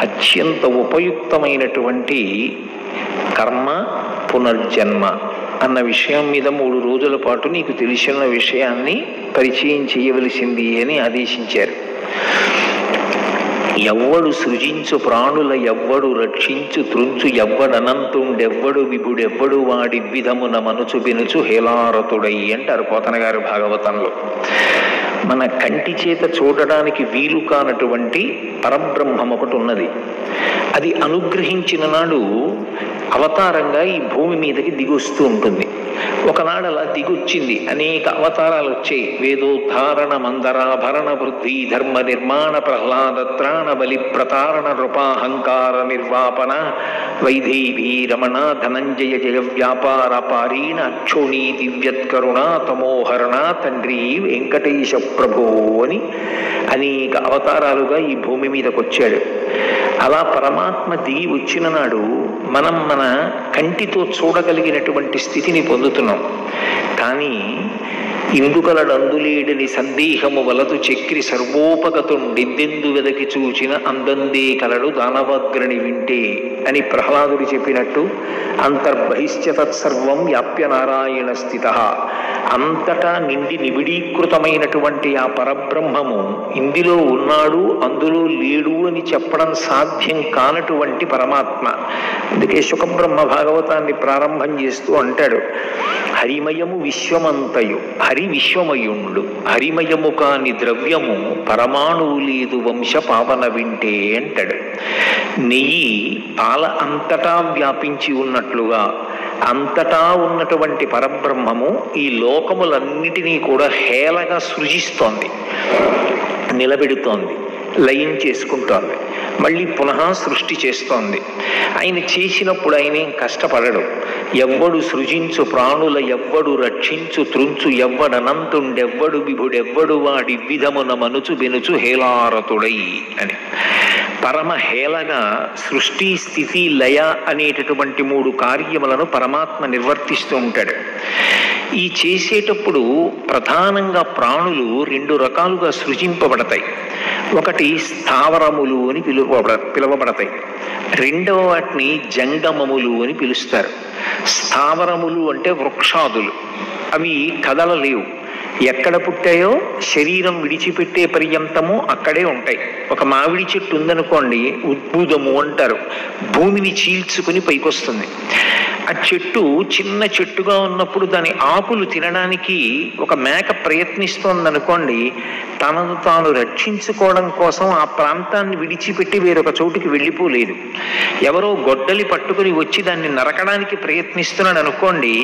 అత్యంత ఉపయుక్తమైనటువంటి కర్మ పునర్జన్మ అన్న విషయం మీద 3 రోజుల పాటు నీకు తెలిసిన విషయాన్ని పరిచయం చేయవలసింది అని ఆదేశించారు. ఎవ్వడు సృజించు ప్రాణుల ఎవ్వడు రక్షించు త్రుంచు ఎవ్వడనంతుండెవ్వడు విభుడెవ్వడు వాడి విధమున మనుచు బెనుచు హేలారతుడై అంటారు పోతన గారు భాగవతంలో. మన కంటి చేత చూడడానికి వీలు కానటువంటి పరబ్రహ్మం ఒకటి ఉన్నది. అది అనుగ్రహించిన నాడు అవతారంగా ఈ భూమి మీదకి దిగొస్తూ ఉంటుంది. ఒకనాడు అలా దిగొచ్చింది, అనేక అవతారాలు వచ్చాయి. వేదోద్ధారణ మందరాభరణ వృద్ధి ధర్మ నిర్మాణ ప్రహ్లాద త్రాణ బలి ప్రతారణ నృపాహంకార నిర్వాపన వైదేహీ రమణ ధనంజయ జయ వ్యాపార పారీణ అక్షోణి దివ్యత్కరుణ తమోహరణ తండ్రి వెంకటేశ ప్రభో అని అనేక అవతారాలుగా ఈ భూమి మీదకి వచ్చాడు. అలా పరమాత్మ దిగి వచ్చిన నాడు మనం మన కంటితో చూడగలిగినటువంటి స్థితిని పొందుతున్నాం. కానీ ఇందుకలడందులేడని సందేహము వలదు చక్రి సర్వోపగతుండిద్దెందు వెదకి చూచిన అందందే కలడు దానవగ్రని వింటే అని ప్రహ్లాదుడు చెప్పినట్టు అంతర్బహిశ్చ తత్సర్వం వ్యాప్య నారాయణ స్థిత, అంతటా నిండి నిబిడీకృతమైనటువంటి ఆ పరబ్రహ్మము ఇందులో ఉన్నాడు అందులో లేడు అని చెప్పడం సాధ్యం కానటువంటి పరమాత్మ. అందుకే శుకబ్రహ్మ భాగవతాన్ని ప్రారంభం చేస్తూ అంటాడు, హరిమయము విశ్వమంతయు హరి విశ్వమయుండు హరిమయము కాని ద్రవ్యము పరమాణువు లేదు వంశ పావన వింటే అంటాడు. నెయ్యి పాల అంతటా వ్యాపించి ఉన్నట్లుగా అంతటా ఉన్నటువంటి పరబ్రహ్మము ఈ లోకములన్నిటినీ కూడా హేళగా సృజిస్తోంది, నిలబెడుతోంది, లయం చేసుకుంటోంది, మళ్ళీ పునః సృష్టి చేస్తోంది. ఆయన చేసినప్పుడు ఆయన ఏం కష్టపడడు. ఎవ్వడు సృజించు ప్రాణుల ఎవ్వడు రక్షించు త్రుంచు ఎవ్వడనంతుండెవ్వడు విభుడెవ్వడు వాడి విధమున మనుచు బెనుచు హేలారతుడై అని పరమ హేళగా సృష్టి స్థితి లయ అనేటటువంటి 3 కార్యములను పరమాత్మ నిర్వర్తిస్తూ ఉంటాడు. ఈ చేసేటప్పుడు ప్రధానంగా ప్రాణులు 2 రకాలుగా సృజింపబడతాయి. ఒకటి స్థావరములు అని పిలువబడతాయి, రెండవ వాటిని జంగమములు అని పిలుస్తారు. స్థావరములు అంటే వృక్షాదులు, అవి కదలలేవు, ఎక్కడ పుట్టాయో శరీరం విడిచిపెట్టే పర్యంతము అక్కడే ఉంటాయి. ఒక మామిడి చెట్టు ఉందనుకోండి, ఉద్భూతము అంటారు, భూమిని చీల్చుకుని పైకొస్తుంది. ఆ చెట్టు చిన్న చెట్టుగా ఉన్నప్పుడు దాని ఆకులు తినడానికి ఒక మేక ప్రయత్నిస్తోందనుకోండి, తనను తాను రక్షించుకోవడం కోసం ఆ ప్రాంతాన్ని విడిచిపెట్టి వేరొక చోటుకి వెళ్ళిపోలేదు. ఎవరో గొడ్డలి పట్టుకుని వచ్చి దాన్ని నరకడానికి ప్రయత్నిస్తున్నాడు అనుకోండి,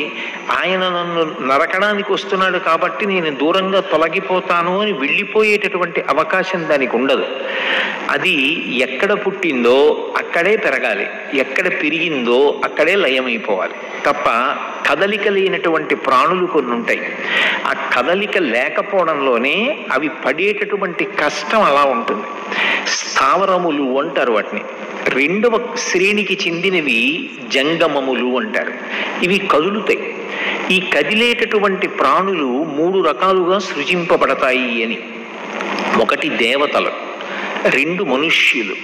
ఆయన నన్ను నరకడానికి వస్తున్నాడు కాబట్టి నేను దూరంగా తొలగిపోతాను అని వెళ్ళిపోయేటటువంటి అవకాశం దానికి ఉండదు. అది ఎక్కడ పుట్టిందో అక్కడే పెరగాలి, ఎక్కడ పెరిగిందో అక్కడే లయమైపోవాలి తప్ప కదలిక లేనటువంటి ప్రాణులు కొన్ని ఉంటాయి. ఆ కదలిక లేకపోవడంలోనే అవి పడేటటువంటి కష్టం అలా ఉంటుంది. స్థావరములు అంటారు వాటిని. 2వ శ్రేణికి చెందినవి జంగమములు అంటారు. ఇవి కదులుతాయి. ఈ కదిలేటటువంటి ప్రాణులు 3 రకాలుగా సృజింపబడతాయి అని. 1 దేవతలు, 2 మనుష్యులు,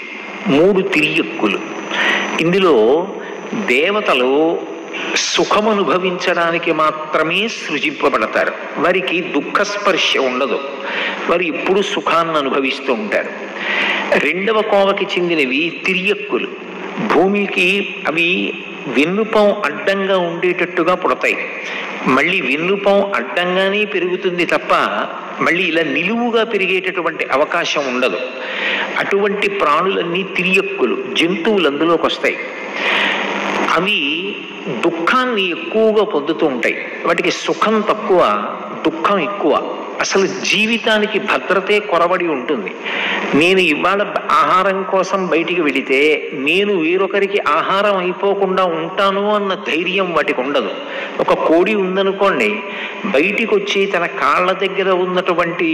3 తిరియక్కులు. ఇందులో దేవతలు సుఖమనుభవించడానికి మాత్రమే సృజింపబడతారు. వారికి దుఃఖస్పర్శ ఉండదు, వారు ఎప్పుడు సుఖాన్ని అనుభవిస్తూ ఉంటారు. 2వ కోవకి చెందినవి తిరియక్కులు. భూమికి అవి వెన్నుపం అడ్డంగా ఉండేటట్టుగా పుడతాయి, మళ్ళీ వెన్నుపం అడ్డంగానే పెరుగుతుంది తప్ప మళ్ళీ ఇలా నిలువుగా పెరిగేటటువంటి అవకాశం ఉండదు. అటువంటి ప్రాణులన్నీ తిరియక్కులు, జంతువులు అందులోకి వస్తాయి. అవి దుఃఖాన్ని ఎక్కువగా పొందుతూ ఉంటాయి. వాటికి సుఖం తక్కువ, దుఃఖం ఎక్కువ. అసలు జీవితానికి భద్రతే కొరబడి ఉంటుంది. నేను ఇవాళ ఆహారం కోసం బయటికి వెళితే నేను వేరొకరికి ఆహారం అయిపోకుండా ఉంటాను అన్న ధైర్యం వాటికి ఉండదు. ఒక కోడి ఉందనుకోండి, బయటికి వచ్చి తన కాళ్ళ దగ్గర ఉన్నటువంటి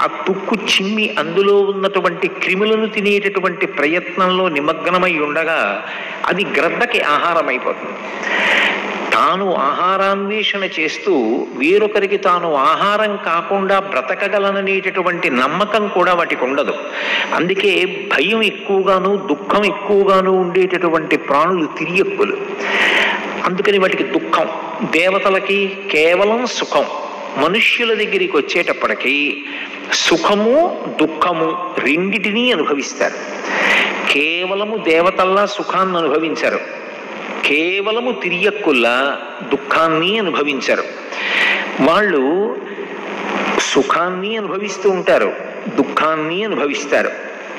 ఆ తుక్కు చిమ్మి అందులో ఉన్నటువంటి క్రిములను తినేటటువంటి ప్రయత్నంలో నిమగ్నమై ఉండగా అది గ్రద్దకి ఆహారం అయిపోతుంది. తాను ఆహారాన్వేషణ చేస్తూ వేరొకరికి తాను ఆహారం కాకుండా బ్రతకగలననేటటువంటి నమ్మకం కూడా వాటికి ఉండదు. అందుకే భయం ఎక్కువగాను దుఃఖం ఎక్కువగాను ఉండేటటువంటి ప్రాణులు తిరియక్కులు. అందుకని వాటికి దుఃఖం. దేవతలకి కేవలం సుఖం. మనుష్యుల దగ్గరికి వచ్చేటప్పటికీ సుఖము దుఃఖము రెండిటినీ అనుభవిస్తారు. కేవలము దేవతల్లా సుఖాన్ని అనుభవించరు, కేవలము తిరియక్కుల్లా దుఃఖాన్ని అనుభవించరు. వాళ్ళు సుఖాన్ని అనుభవిస్తూ ఉంటారు, దుఃఖాన్ని అనుభవిస్తారు.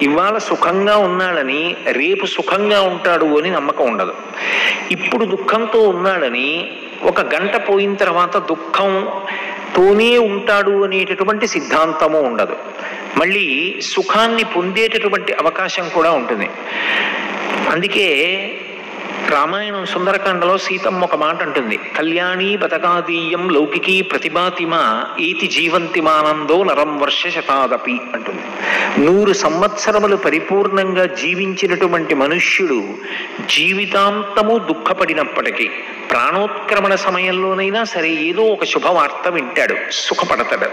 ఇవాళ సుఖంగా ఉన్నాడని రేపు సుఖంగా ఉంటాడు అని నమ్మకం ఉండదు. ఇప్పుడు దుఃఖంతో ఉన్నాడని ఒక గంట పోయిన తర్వాత దుఃఖంతోనే ఉంటాడు అనేటటువంటి సిద్ధాంతము ఉండదు. మళ్ళీ సుఖాన్ని పొందేటటువంటి అవకాశం కూడా ఉంటుంది. అందుకే రామాయణం సుందరకాండలో సీతమ్మ ఒక మాట అంటుంది, కళ్యాణీ బతకాదీయం లౌకికీ ప్రతిభాతిమ ఏతి జీవంతిమానందో నరం వర్ష శతాదపి అంటుంది. 100 సంవత్సరములు పరిపూర్ణంగా జీవించినటువంటి మనుష్యుడు జీవితాంతము దుఃఖపడినప్పటికీ ప్రాణోత్క్రమణ సమయంలోనైనా సరే ఏదో ఒక శుభవార్త వింటాడు, సుఖపడతాడు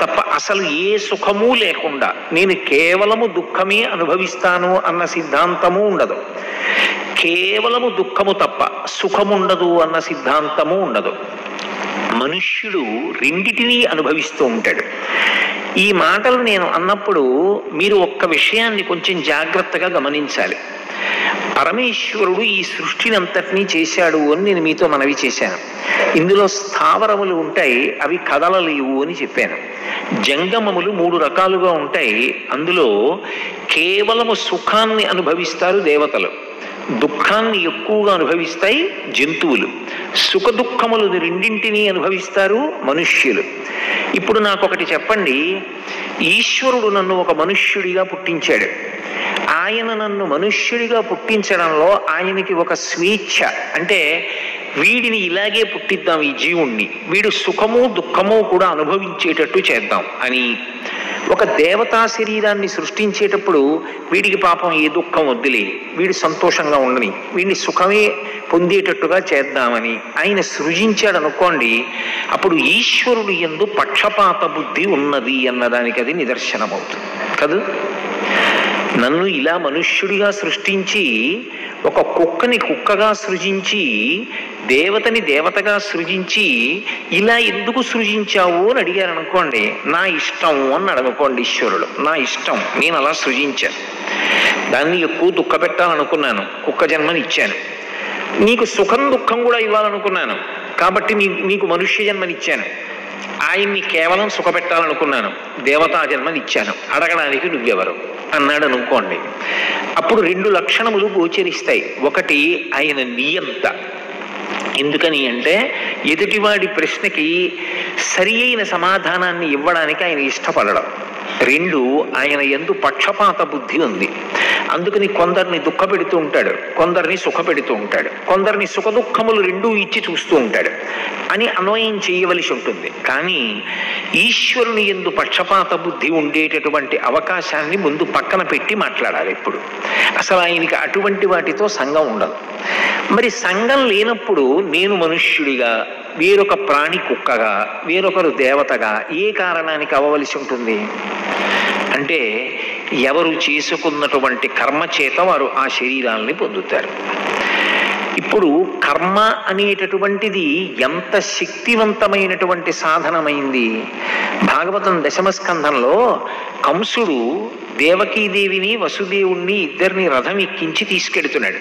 తప్ప అసలు ఏ సుఖము లేకుండా నేను కేవలము దుఃఖమే అనుభవిస్తాను అన్న సిద్ధాంతము ఉండదు. కేవలము దుఃఖము తప్ప సుఖముండదు అన్న సిద్ధాంతము ఉండదు. మనుష్యుడు రెండిటినీ అనుభవిస్తూ ఉంటాడు. ఈ మాటలు నేను అన్నప్పుడు మీరు ఒక్క విషయాన్ని కొంచెం జాగ్రత్తగా గమనించాలి. పరమేశ్వరుడు ఈ సృష్టిని అంతటినీ చేశాడు అని నేను మీతో మనవి చేశాను. ఇందులో స్థావరములు ఉంటాయి, అవి కదలలేవు అని చెప్పాను. జంగమములు 3 రకాలుగా ఉంటాయి. అందులో కేవలము సుఖాన్ని అనుభవిస్తారు దేవతలు, దుఃఖాన్ని ఎక్కువగా అనుభవిస్తాయి జంతువులు, సుఖ దుఃఖములు రెండింటినీ అనుభవిస్తారు మనుష్యులు. ఇప్పుడు నాకొకటి చెప్పండి, ఈశ్వరుడు నన్ను ఒక మనుష్యుడిగా పుట్టించాడు. ఆయన నన్ను మనుష్యుడిగా పుట్టించడంలో ఆయనకి ఒక స్వేచ్ఛ, అంటే వీడిని ఇలాగే పుట్టిద్దాం, ఈ జీవుణ్ణి వీడు సుఖము దుఃఖము కూడా అనుభవించేటట్టు చేద్దాం అని ఒక దేవతా శరీరాన్ని సృష్టించేటప్పుడు వీడికి పాపం ఏ దుఃఖం వద్దులే, వీడు సంతోషంగా ఉండని, వీడిని సుఖమే పొందేటట్టుగా చేద్దామని ఆయన సృజించాడు అనుకోండి. అప్పుడు ఈశ్వరుడు యందు పక్షపాత బుద్ధి ఉన్నది అన్నదానికి అది నిదర్శనమవుతుంది కదా. నన్ను ఇలా మనుష్యుడిగా సృష్టించి ఒక కుక్కని కుక్కగా సృజించి దేవతని దేవతగా సృజించి ఇలా ఎందుకు సృజించావు అని అడిగారు అనుకోండి, నా ఇష్టం అన్నాడు అనుకోండి ఈశ్వరుడు, నా ఇష్టం, నేను అలా సృజించాను, దాన్ని ఎక్కువ దుఃఖ పెట్టాలనుకున్నాను, కుక్క జన్మని ఇచ్చాను. నీకు సుఖం దుఃఖం కూడా ఇవ్వాలనుకున్నాను కాబట్టి నీకు మనుష్య జన్మనిచ్చాను. ఆయన్ని కేవలం సుఖపెట్టాలనుకున్నాను, దేవతా జన్మనిచ్చాను, అడగడానికి నువ్వెవరు అన్నాడు అనుకోండి. అప్పుడు 2 లక్షణములు గోచరిస్తాయి. ఒకటి, ఆయన నియంత. ఎందుకని అంటే ఎదుటివాడి ప్రశ్నకి సరి అయిన సమాధానాన్ని ఇవ్వడానికి ఆయన ఇష్టపడడం. 2, ఆయన యందు పక్షపాత బుద్ధి ఉంది. అందుకని కొందరిని దుఃఖ పెడుతూ ఉంటాడు, కొందరిని సుఖ పెడుతూ ఉంటాడు, కొందరిని సుఖ దుఃఖములు 2 ఇచ్చి చూస్తూ ఉంటాడు అని అన్వయం చేయవలసి ఉంటుంది. కానీ ఈశ్వరుని యందు పక్షపాత బుద్ధి ఉండేటటువంటి అవకాశాన్ని ముందు పక్కన పెట్టి మాట్లాడాలి. ఇప్పుడు అసలు ఆయనకి అటువంటి వాటితో సంఘం ఉండదు. మరి సంఘం లేనప్పుడు నేను మనుష్యుడిగా, వేరొక ప్రాణి కుక్కగా, వేరొకరు దేవతగా ఏ కారణానికి అవ్వవలసి ఉంటుంది అంటే ఎవరు చేసుకున్నటువంటి కర్మ చేత వారు ఆ శరీరాలని పొందుతారు. ఇప్పుడు కర్మ అనేటటువంటిది ఎంత శక్తివంతమైనటువంటి సాధనమైంది. భాగవతం 10వ స్కంధంలో కంసుడు దేవకీదేవిని వసుదేవుణ్ణి ఇద్దరిని రథం ఎక్కించి తీసుకెడుతున్నాడు.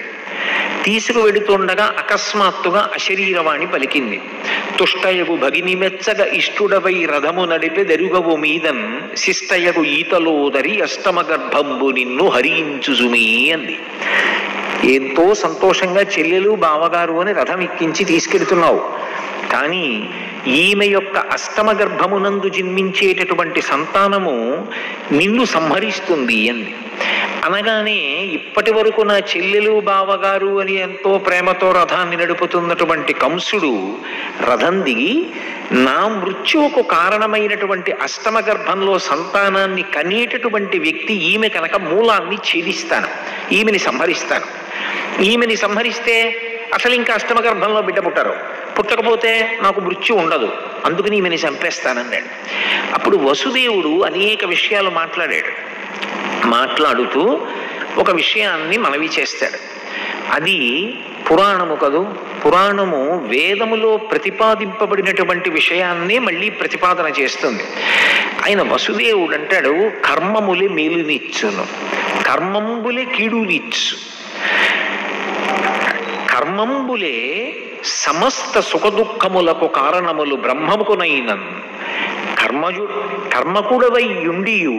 తీసుకువెడుతుండగా అకస్మాత్తుగా అశరీరవాణి పలికింది, తుష్టయగు భగిని మెచ్చగ ఇష్టుడవై రథము నడిపే దెరుగవు మీదన్ శిష్టయగు ఈతలోదరి అష్టమ గర్భంబు నిన్ను హరించుజుమీ అంది. ఎంతో సంతోషంగా చెల్లెలు బావగారు అని రథం ఎక్కించి తీసుకెడుతున్నావు, కానీ ఈమె యొక్క అష్టమ గర్భమునందు జన్మించేటటువంటి సంతానము నిన్ను సంహరిస్తుంది అంది. అనగానే ఇప్పటి వరకు నా చెల్లెలు బావగారు అని ఎంతో ప్రేమతో రథాన్ని నడుపుతున్నటువంటి కంసుడు రథం దిగి నా మృత్యువుకు కారణమైనటువంటి అష్టమ గర్భంలో సంతానాన్ని కనేటటువంటి వ్యక్తి ఈమె కనుక మూలాన్ని ఛేదిస్తాను, ఈమెని సంహరిస్తాను. ఈమెని సంహరిస్తే అసలు ఇంకా అష్టమ గర్భంలో బిడ్డ పుట్టరు, పుట్టకపోతే నాకు మృత్యు ఉండదు, అందుకని ఈమెని చంపేస్తానన్నాడు. అప్పుడు వసుదేవుడు అనేక విషయాలు మాట్లాడాడు. మాట్లాడుతూ ఒక విషయాన్ని మనవి చేస్తాడు. అది పురాణము కదూ, పురాణము వేదములో ప్రతిపాదింపబడినటువంటి విషయాన్నే మళ్ళీ ప్రతిపాదన చేస్తుంది. ఆయన వసుదేవుడు అంటాడు, కర్మములే మేలునిచ్చును, కర్మంబులే కీడునిచ్చు, కర్మంబులే సమస్త సుఖదుఖములకు కారణములు బ్రహ్మముకునైనన్, కర్మకుడవై యుండియు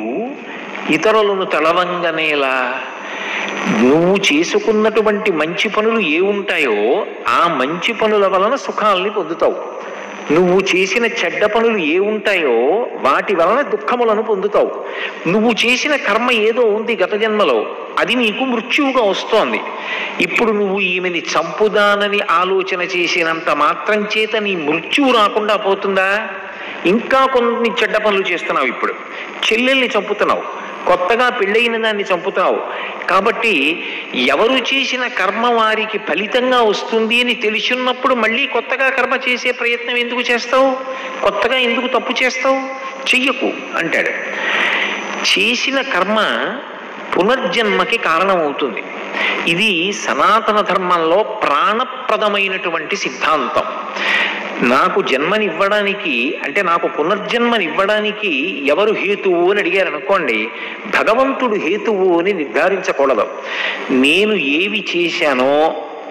ఇతరులను తలవంగనేలా. నువ్వు చేసుకున్నటువంటి మంచి పనులు ఏ ఉంటాయో ఆ మంచి పనుల వలన సుఖాలని పొందుతావు, నువ్వు చేసిన చెడ్డ పనులు ఏ ఉంటాయో వాటి వలన దుఃఖములను పొందుతావు. నువ్వు చేసిన కర్మ ఏదో ఉంది గత జన్మలో, అది నీకు మృత్యువుగా వస్తోంది. ఇప్పుడు నువ్వు ఈమెని చంపుదానని ఆలోచన చేసినంత మాత్రం చేత నీ మృత్యువు రాకుండా పోతుందా? ఇంకా కొన్ని చెడ్డ పనులు చేస్తున్నావు. ఇప్పుడు చెల్లెల్ని చంపుతున్నావు, కొత్తగా పెళ్ళయిన దాన్ని చంపుతావు. కాబట్టి ఎవరు చేసిన కర్మ వారికి ఫలితంగా వస్తుంది అని తెలిసినప్పుడు మళ్ళీ కొత్తగా కర్మ చేసే ప్రయత్నం ఎందుకు చేస్తావు? కొత్తగా ఎందుకు తప్పు చేస్తావు? చెయ్యకు అంటాడు. చేసిన కర్మ పునర్జన్మకి కారణమవుతుంది. ఇది సనాతన ధర్మంలో ప్రాణప్రదమైనటువంటి సిద్ధాంతం. నాకు జన్మనివ్వడానికి అంటే నాకు పునర్జన్మనివ్వడానికి ఎవరు హేతువు అని అడిగారు అనుకోండి, భగవంతుడు హేతువు అని నిర్ధారించకూడదు. నేను ఏవి చేశానో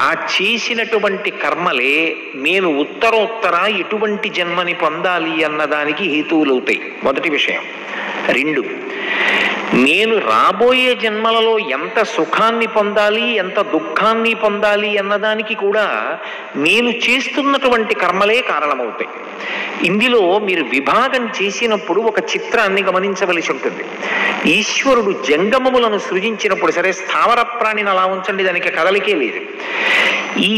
ఆ చేసినటువంటి కర్మలే నేను ఉత్తరోత్తర ఎటువంటి జన్మని పొందాలి అన్నదానికి హేతువులవుతాయి. మొదటి విషయం. 2, నేను రాబోయే జన్మలలో ఎంత సుఖాన్ని పొందాలి ఎంత దుఃఖాన్ని పొందాలి అన్నదానికి కూడా నేను చేస్తున్నటువంటి కర్మలే కారణమవుతాయి. ఇందులో మీరు విభాగం చేసినప్పుడు ఒక చిత్రాన్ని గమనించవలసి ఉంటుంది. ఈశ్వరుడు జంగమములను సృజించినప్పుడు, సరే స్థావర ప్రాణిని అలా ఉంచండి, దానికి కదలికే లేదు. ఈ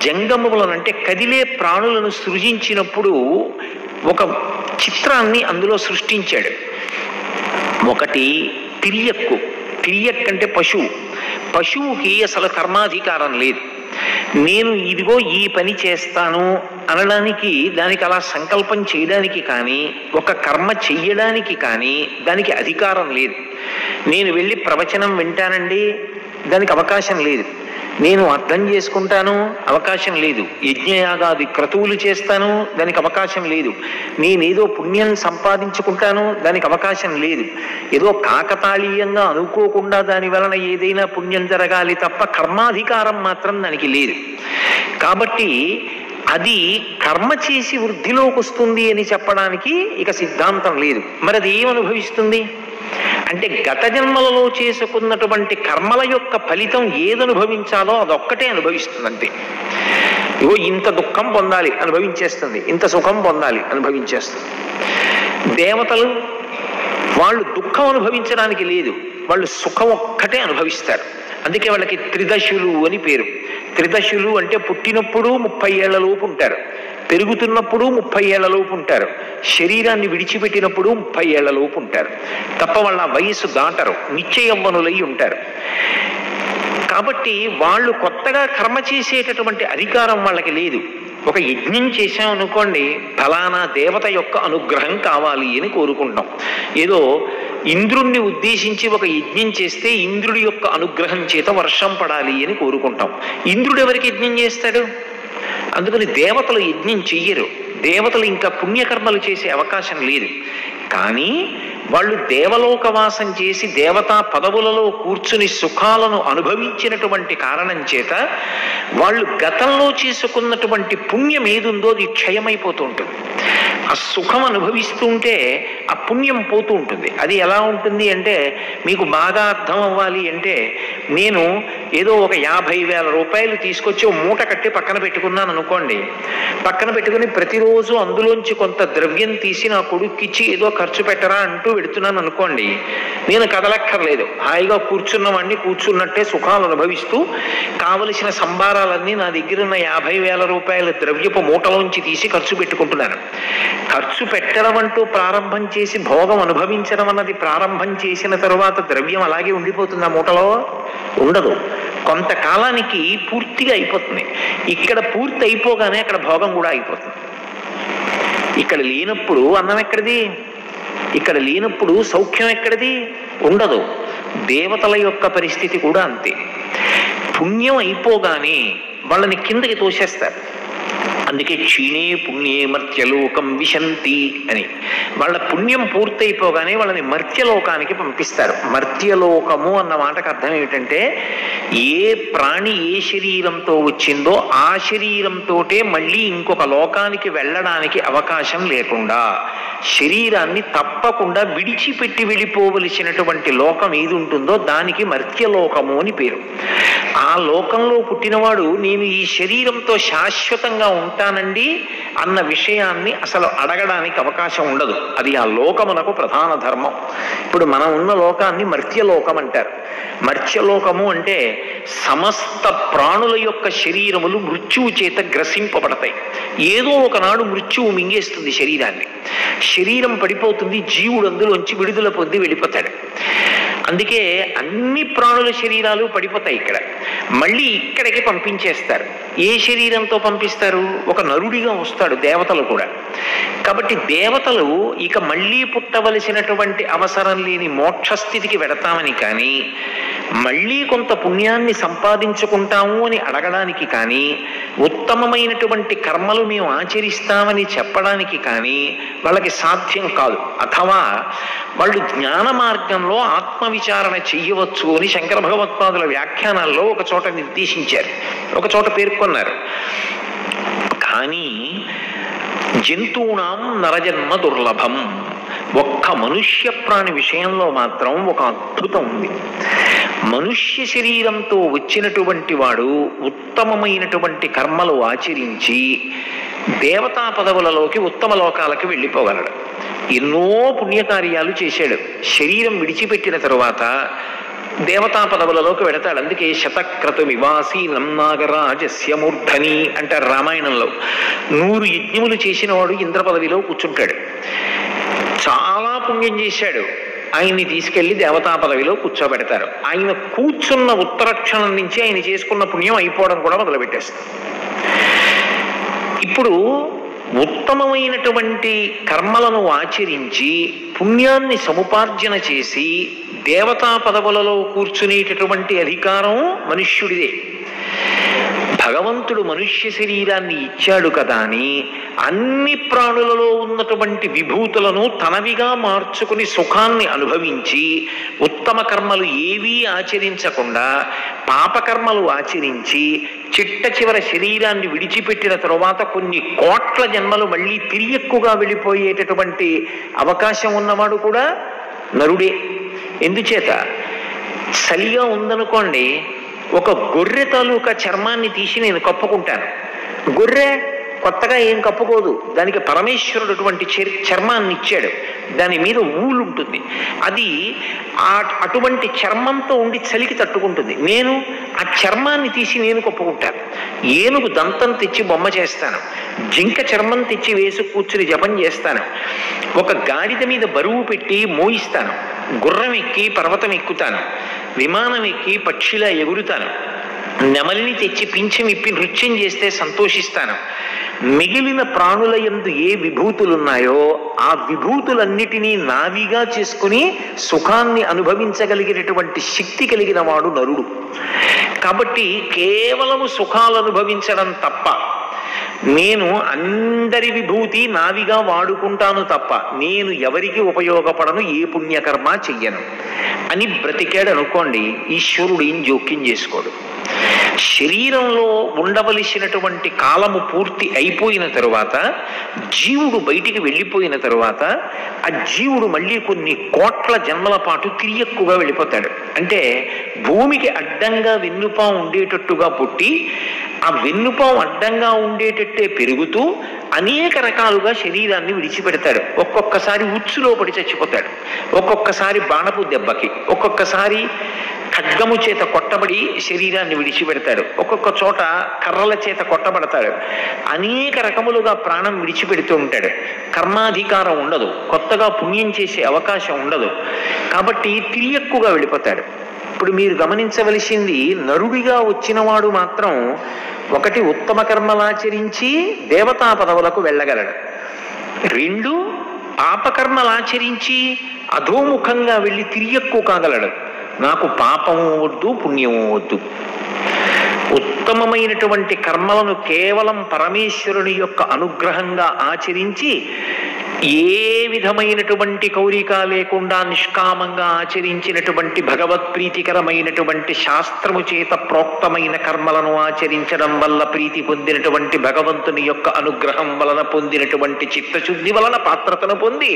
జంగమములను అంటే కదిలే ప్రాణులను సృజించినప్పుడు ఒక చిత్రాన్ని అందులో సృష్టించాడు. ఒకటి తిరియక్కు. తిరియక్ అంటే పశువు. పశువుకి అసలు కర్మాధికారం లేదు. నేను ఇదిగో ఈ పని చేస్తాను అనడానికి, దానికి అలా సంకల్పం చేయడానికి కానీ ఒక కర్మ చెయ్యడానికి కానీ దానికి అధికారం లేదు. నేను వెళ్ళి ప్రవచనం వింటానండి, దానికి అవకాశం లేదు. నేను అర్థం చేసుకుంటాను, అవకాశం లేదు. యజ్ఞయాగాది క్రతువులు చేస్తాను, దానికి అవకాశం లేదు. నేనేదో పుణ్యం సంపాదించుకుంటాను, దానికి అవకాశం లేదు. ఏదో కాకతాళీయంగా అనుకోకుండా దాని వలన ఏదైనా పుణ్యం జరగాలి తప్ప కర్మాధికారం మాత్రం దానికి లేదు. కాబట్టి అది కర్మ చేసి వృద్ధిలోకి వస్తుంది అని చెప్పడానికి ఇక సిద్ధాంతం లేదు. మరి అది ఏమనుభవిస్తుంది అంటే గత జన్మలలో చేసుకున్నటువంటి కర్మల యొక్క ఫలితం ఏదనుభవించాలో అదొక్కటే అనుభవిస్తుంది అంతే. ఇగో ఇంత దుఃఖం పొందాలి అనుభవించేస్తుంది, ఇంత సుఖం పొందాలి అనుభవించేస్తుంది. దేవతలు వాళ్ళు దుఃఖం అనుభవించడానికి లేదు, వాళ్ళు సుఖం ఒక్కటే అనుభవిస్తారు. అందుకే వాళ్ళకి త్రిదశులు అని పేరు. త్రిదశులు అంటే పుట్టినప్పుడు 30 ఏళ్ల లోపు ఉంటారు, పెరుగుతున్నప్పుడు 30 ఏళ్ల లోపు ఉంటారు, శరీరాన్ని విడిచిపెట్టినప్పుడు 30 ఏళ్ల లోపు ఉంటారు తప్ప వాళ్ళ వయస్సు దాటరు, నిత్య యవ్వనులై ఉంటారు. కాబట్టి వాళ్ళు కొత్తగా కర్మ చేసేటటువంటి అధికారం వాళ్ళకి లేదు. ఒక యజ్ఞం చేశామనుకోండి, ఫలానా దేవత యొక్క అనుగ్రహం కావాలి అని కోరుకుంటాం. ఏదో ఇంద్రుణ్ణి ఉద్దేశించి ఒక యజ్ఞం చేస్తే ఇంద్రుడి యొక్క అనుగ్రహం చేత వర్షం పడాలి అని కోరుకుంటాం. ఇంద్రుడు ఎవరికి యజ్ఞం చేస్తాడు? అందుకని దేవతలు యజ్ఞం చెయ్యరు. దేవతలు ఇంకా పుణ్యకర్మలు చేసే అవకాశం లేదు. కానీ వాళ్ళు దేవలోకవాసం చేసి దేవతా పదవులలో కూర్చుని సుఖాలను అనుభవించినటువంటి కారణం చేత వాళ్ళు గతంలో చేసుకున్నటువంటి పుణ్యం ఏదుందో అది క్షయమైపోతూ ఉంటుంది. ఆ సుఖం అనుభవిస్తుంటే ఆ పుణ్యం పోతూ ఉంటుంది. అది ఎలా ఉంటుంది అంటే మీకు బాగా అర్థం అవ్వాలి అంటే, నేను ఏదో ఒక 50,000 రూపాయలు తీసుకొచ్చి ఓ మూట కట్టి పక్కన పెట్టుకున్నాను అనుకోండి. పక్కన పెట్టుకుని ప్రతిరోజు అందులోంచి కొంత ద్రవ్యం తీసి నా కొడుక్కిచ్చి ఏదో ఖర్చు పెట్టరా అంటూ పెడుతున్నాను అనుకోండి. నేను కదలక్కర్లేదు, హాయిగా కూర్చున్నవాడిని కూర్చున్నట్టే సుఖాలు అనుభవిస్తూ కావలసిన సంభారాలన్నీ నా దగ్గర ఉన్న 50,000 రూపాయల ద్రవ్యపు మూటలోంచి తీసి ఖర్చు పెట్టుకుంటున్నాను. ఖర్చు పెట్టడం అంటూ ప్రారంభం చేసి భోగం అనుభవించడం అన్నది ప్రారంభం చేసిన తరువాత ద్రవ్యం అలాగే ఉండిపోతుంది ఆ మూటలో? ఉండదు. కొంతకాలానికి పూర్తిగా అయిపోతుంది. ఇక్కడ పూర్తి అయిపోగానే అక్కడ భోగం కూడా అయిపోతుంది. ఇక్కడ లేనప్పుడు అన్నం ఎక్కడిది, ఇక్కడ లేనప్పుడు సౌఖ్యం ఎక్కడిది, ఉండదు. దేవతల యొక్క పరిస్థితి కూడా అంతే. పుణ్యం అయిపోగానే వాళ్ళని కిందకి తోసేస్తారు. అందుకే క్షీణే పుణ్యే మర్త్యలోకం విశంతి అని. వాళ్ళ పుణ్యం పూర్తయిపోగానే వాళ్ళని మర్త్యలోకానికి పంపిస్తారు. మర్త్యలోకము అన్న మాటకు అర్థం ఏమిటంటే, ఏ ప్రాణి ఏ శరీరంతో వచ్చిందో ఆ శరీరంతోటే మళ్ళీ ఇంకొక లోకానికి వెళ్ళడానికి అవకాశం లేకుండా శరీరాన్ని తప్పకుండా విడిచిపెట్టి వెళ్ళిపోవలసినటువంటి లోకం ఏది ఉంటుందో దానికి మర్త్యలోకము అని పేరు. ఆ లోకంలో పుట్టినవాడు నేను ఈ శరీరంతో శాశ్వతంగా ఉంటానండి అన్న విషయాన్ని అసలు అడగడానికి అవకాశం ఉండదు. అది ఆ లోకమునకు ప్రధాన ధర్మం. ఇప్పుడు మనం ఉన్న లోకాన్ని మర్త్యలోకం అంటారు. మర్త్యలోకము అంటే సమస్త ప్రాణుల యొక్క శరీరములు మృత్యువు చేత గ్రసింపబడతాయి. ఏదో ఒకనాడు మృత్యువు మింగేస్తుంది శరీరాన్ని. శరీరం పడిపోతుంది, జీవుడు అందులోంచి విడుదల పొంది వెళ్ళిపోతాడు. అందుకే అన్ని ప్రాణుల శరీరాలు పడిపోతాయి. ఇక్కడ మళ్ళీ ఇక్కడికి పంపించేస్తారు. ఏ శరీరంతో పంపిస్తారు? ఒక నరుడిగా వస్తాడు దేవతలు కూడా. కాబట్టి దేవతలు ఇక మళ్ళీ పుట్టవలసినటువంటి అవసరం లేని మోక్షస్థితికి వెడతామని కానీ, మళ్ళీ కొంత పుణ్యాన్ని సంపాదించుకుంటాము అని అడగడానికి కానీ, ఉత్తమమైనటువంటి కర్మలు మేము ఆచరిస్తామని చెప్పడానికి కానీ వాళ్ళకి సాధ్యం కాదు. అథవా వాళ్ళు జ్ఞాన మార్గంలో ఆత్మవిచారణ చెయ్యవచ్చు అని శంకర భగవత్పాదుల వ్యాఖ్యానాల్లో ఒక చోట నిర్దేశించారు, ఒక చోట పేర్కొన్నారు. కానీ జంతువునాం నరజన్మ దుర్లభం, ఒక్క మనుష్య ప్రాణి విషయంలో మాత్రం ఒక అద్భుతం ఉంది. మనుష్య శరీరంతో వచ్చినటువంటి వాడు ఉత్తమమైనటువంటి కర్మలు ఆచరించి దేవతా పదవులలోకి ఉత్తమ లోకాలకి వెళ్ళిపోగలడు. ఎన్నో పుణ్యకార్యాలు చేశాడు. శరీరం విడిచిపెట్టిన తరువాత దేవతా పదవులలోకి వెడతాడు. అందుకే శతక్రతుమివాసీనం నాగరాజస్య మూర్ధని అంటారు రామాయణంలో. 100 యజ్ఞములు చేసిన వాడు ఇంద్ర పదవిలో కూర్చుంటాడు. చాలా పుణ్యం చేశాడు, ఆయన్ని తీసుకెళ్లి దేవతా పదవిలో కూర్చోబెడతారు. ఆయన కూర్చున్న ఉత్తరక్షణం నుంచి ఆయన చేసుకున్న పుణ్యం అయిపోవడం కూడా మొదలుపెట్టేస్తారు. ఇప్పుడు ఉత్తమమైనటువంటి కర్మలను ఆచరించి పుణ్యాన్ని సముపార్జన చేసి దేవతా పదవులలో కూర్చునేటటువంటి అధికారం మనుష్యుడిదే. భగవంతుడు మనుష్య శరీరాన్ని ఇచ్చాడు కదా అని అన్ని ప్రాణులలో ఉన్నటువంటి విభూతులను తనవిగా మార్చుకుని సుఖాన్ని అనుభవించి ఉత్తమ కర్మలు ఏవీ ఆచరించకుండా పాపకర్మలు ఆచరించి చిట్ట చివర శరీరాన్ని విడిచిపెట్టిన తరువాత కొన్ని కోట్ల జన్మలు మళ్ళీ తిరియక్కుగా వెళ్ళిపోయేటటువంటి అవకాశం ఉన్నవాడు కూడా నరుడే. ఎందుచేత చలిగా ఉందనుకోండి, ఒక గొర్రె తాలూకా చర్మాన్ని తీసి నేను కప్పుకుంటాను. గొర్రె కొత్తగా ఏం కప్పుకోదు, దానికి పరమేశ్వరుడు అటువంటి చర్మాన్ని ఇచ్చాడు. దాని మీద ఊలు ఉంటుంది, అది అటువంటి చర్మంతో ఉండి చలికి తట్టుకుంటుంది. నేను ఆ చర్మాన్ని తీసి నేను కప్పుకుంటాను. ఏనుగు దంతం తెచ్చి బొమ్మ చేస్తాను, జింక చర్మం తెచ్చి వేసి కూర్చుని జపం చేస్తాను, ఒక గాడిద మీద బరువు పెట్టి మోయిస్తాను, గుర్రం ఎక్కి పర్వతం ఎక్కుతాను, విమానం ఎక్కి పక్షిలా ఎగురుతాను, నెమలిని తెచ్చి పింఛం ఇప్పి నృత్యం చేస్తే సంతోషిస్తాను. మిగిలిన ప్రాణుల యందు ఏ విభూతులున్నాయో ఆ విభూతులన్నిటినీ నావిగా చేసుకుని సుఖాన్ని అనుభవించగలిగినటువంటి శక్తి కలిగిన వాడు నరుడు. కాబట్టి కేవలము సుఖాలు అనుభవించడం తప్ప, నేను అందరి విభూతి నావిగా వాడుకుంటాను తప్ప నేను ఎవరికి ఉపయోగపడను, ఏ పుణ్యకర్మ చెయ్యను అని బ్రతికాడు అనుకోండి, ఈశ్వరుడు ఏం జోక్యం చేసుకోడు. శరీరంలో ఉండవలసినటువంటి కాలము పూర్తి అయిపోయిన తరువాత జీవుడు బయటికి వెళ్ళిపోయిన తరువాత ఆ జీవుడు మళ్ళీ కొన్ని కోట్ల జన్మల పాటు తిరియక్కుగా వెళ్ళిపోతాడు. అంటే భూమికి అడ్డంగా వెన్నుపాం ఉండేటట్టుగా పుట్టి ఆ వెన్నుపాం అడ్డంగా ఉండేటట్టే పెరుగుతూ అనేక రకాలుగా శరీరాన్ని విడిచిపెడతాడు. ఒక్కొక్కసారి ఉచ్చులో పడి చచ్చిపోతాడు, ఒక్కొక్కసారి బాణపు దెబ్బకి, ఒక్కొక్కసారి ఖడ్గము చేత కొట్టబడి శరీరాన్ని విడిచిపెడతాడు, ఒక్కొక్క చోట కర్రల చేత కొట్టబడతాడు. అనేక రకములుగా ప్రాణం విడిచిపెడుతూ ఉంటాడు. కర్మాధికారం ఉండదు, కొత్తగా పుణ్యం చేసే అవకాశం ఉండదు. కాబట్టి తిరియక్కుగా వెళ్ళిపోతాడు. ఇప్పుడు మీరు గమనించవలసింది, నరుడిగా వచ్చినవాడు మాత్రం ఒకటి ఉత్తమ కర్మలాచరించి దేవతా పదవులకు వెళ్ళగలడు, రెండు పాపకర్మలాచరించి అధోముఖంగా వెళ్ళి తిరియక్కు కాగలడు. నాకు పాపము వద్దు, పుణ్యము వద్దు. ఉత్తమమైనటువంటి కర్మలను కేవలం పరమేశ్వరుని యొక్క అనుగ్రహంగా ఆచరించి ఏ విధమైనటువంటి కోరిక లేకుండా నిష్కామంగా ఆచరించినటువంటి భగవత్ప్రీతికరమైనటువంటి శాస్త్రము చేత ప్రోక్తమైన కర్మలను ఆచరించడం వల్ల ప్రీతి పొందినటువంటి భగవంతుని యొక్క అనుగ్రహం వలన పొందినటువంటి చిత్తశుద్ధి వలన పాత్రతను పొంది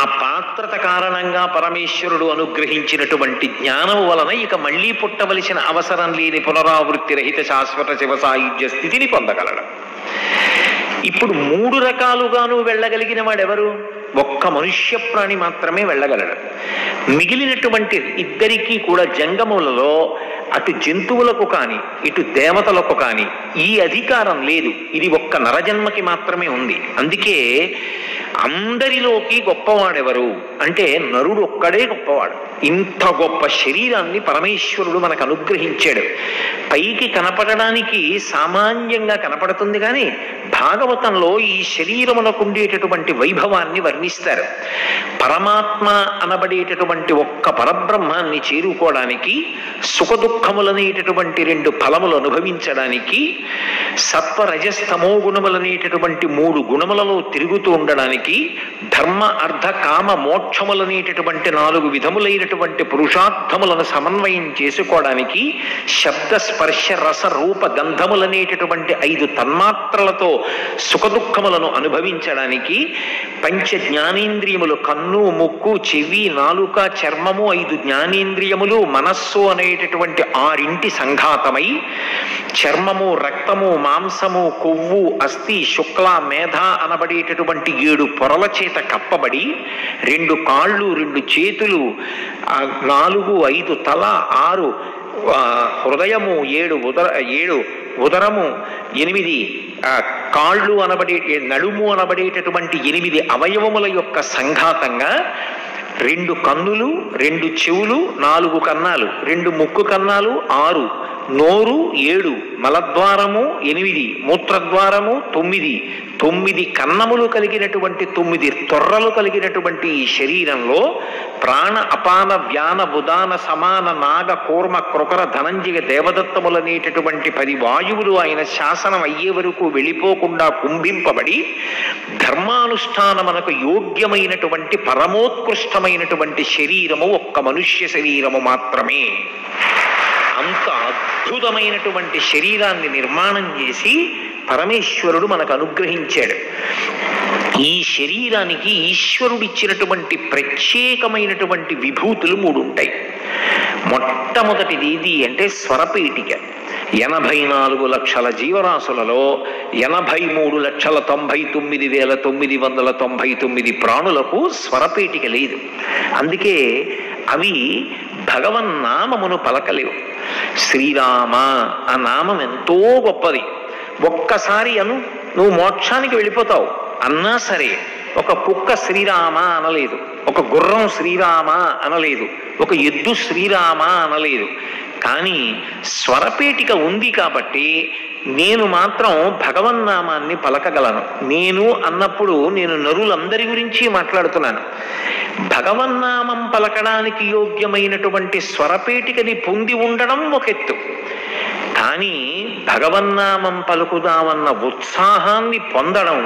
ఆ పాత్రత కారణంగా పరమేశ్వరుడు అనుగ్రహించినటువంటి జ్ఞానం వలన ఇక మళ్లీ పుట్టవలసిన అవసరం లేని పునరావృత్తి రహిత శాశ్వత శివ సాయుధ్య స్థితిని పొందగలడు. ఇప్పుడు మూడు రకాలుగాను వెళ్ళగలిగిన వాడెవరు? ఒక్క మనుష్య ప్రాణి మాత్రమే వెళ్ళగలడు. మిగిలినటువంటి ఇద్దరికీ కూడా జంగములలో అటు జంతువులకు కానీ ఇటు దేవతలకు కానీ ఈ అధికారం లేదు. ఇది ఒక్క నరజన్మకి మాత్రమే ఉంది. అందుకే అందరిలోకి గొప్పవాడెవరు అంటే నరుడు ఒక్కడే గొప్పవాడు. ఇంత గొప్ప శరీరాన్ని పరమేశ్వరుడు మనకు అనుగ్రహించాడు. పైకి కనపడడానికి సామాన్యంగా కనపడుతుంది, కానీ భాగవతంలో ఈ శరీరమునకు ఉండేటటువంటి వైభవాన్ని వర్ణిస్తారు. పరమాత్మ అనబడేటటువంటి ఒక్క పరబ్రహ్మాన్ని చేరుకోవడానికి, సుఖదుఖములనేటటువంటి రెండు ఫలములు అనుభవించడానికి, సత్వరజస్తమో గుణములనేటటువంటి మూడు గుణములలో తిరుగుతూ ఉండడానికి, ధర్మ అర్థ కామ మోక్షములనేటటువంటి నాలుగు విధములైనటువంటి పురుషార్థములను సమన్వయం చేసుకోవడానికి, శబ్ద స్పర్శ రస రూప గంధములనేటటువంటి 5 తన్మాత్రలతో సుఖదుఖములను అనుభవించడానికి, పంచ జ్ఞానేంద్రియములు కన్ను ముక్కు చెవి నాలుక చర్మము 5 జ్ఞానేంద్రియములు మనస్సు అనేటటువంటి 6 సంఘాతమై చర్మము రక్తము మాంసము కొవ్వు అస్థి శుక్ల మేధ అనబడేటటువంటి 7 పొరల చేత కప్పబడి 2 కాళ్ళు 2 చేతులు 4 5 తల 6 హృదయము 7 ఉదరము 8 కాళ్ళు అనబడే నడుము అనబడేటటువంటి 8 అవయవముల యొక్క సంఘాతంగా 2 కన్నులు 2 చెవులు 4 కన్నాలు 2 ముక్కు కన్నాలు 6 నోరు 7 మలద్వారము 8 మూత్రద్వారము 9 కన్నములు కలిగినటువంటి 9 తొర్రలు కలిగినటువంటి ఈ శరీరంలో ప్రాణ అపాన వ్యాన ఉదాన సమాన నాగ కూర్మ కృకర ధనంజయ దేవదత్తములనేటటువంటి 10 వాయువులు ఆయన శాసనం అయ్యే వరకు వెళ్ళిపోకుండా కుంభింపబడి ధర్మానుష్ఠానమునకు యోగ్యమైనటువంటి పరమోత్కృష్టమైనటువంటి శరీరము ఒక్క మనుష్య శరీరము మాత్రమే. అంత అద్భుతమైనటువంటి శరీరాన్ని నిర్మాణం చేసి పరమేశ్వరుడు మనకు అనుగ్రహించాడు. ఈ శరీరానికి ఈశ్వరుడిచ్చినటువంటి ప్రత్యేకమైనటువంటి విభూతులు 3 ఉంటాయి. మొట్టమొదటిది ఇది అంటే స్వరపేటిక. 84 లక్షల జీవరాశులలో 83,99,999 ప్రాణులకు స్వరపేటిక లేదు. అందుకే అవి భగవన్నామమును పలకలేవు. శ్రీరామ ఆ నామం ఎంతో గొప్పది. ఒక్కసారి నువ్వు మోక్షానికి వెళ్ళిపోతావు అన్నా సరే ఒక కుక్క శ్రీరామ అనలేదు, ఒక గుర్రం శ్రీరామ అనలేదు, ఒక ఎద్దు శ్రీరామ అనలేదు. కానీ స్వరపేటిక ఉంది కాబట్టి నేను మాత్రం భగవన్నామాన్ని పలకగలను. నేను అన్నప్పుడు నేను నరులందరి గురించి మాట్లాడుతున్నాను. భగవన్నామం పలకడానికి యోగ్యమైనటువంటి స్వరపేటికని పొంది ఉండడం ఒక ఎత్తు, కానీ భగవన్నామం పలుకుదామన్న ఉత్సాహాన్ని పొందడం,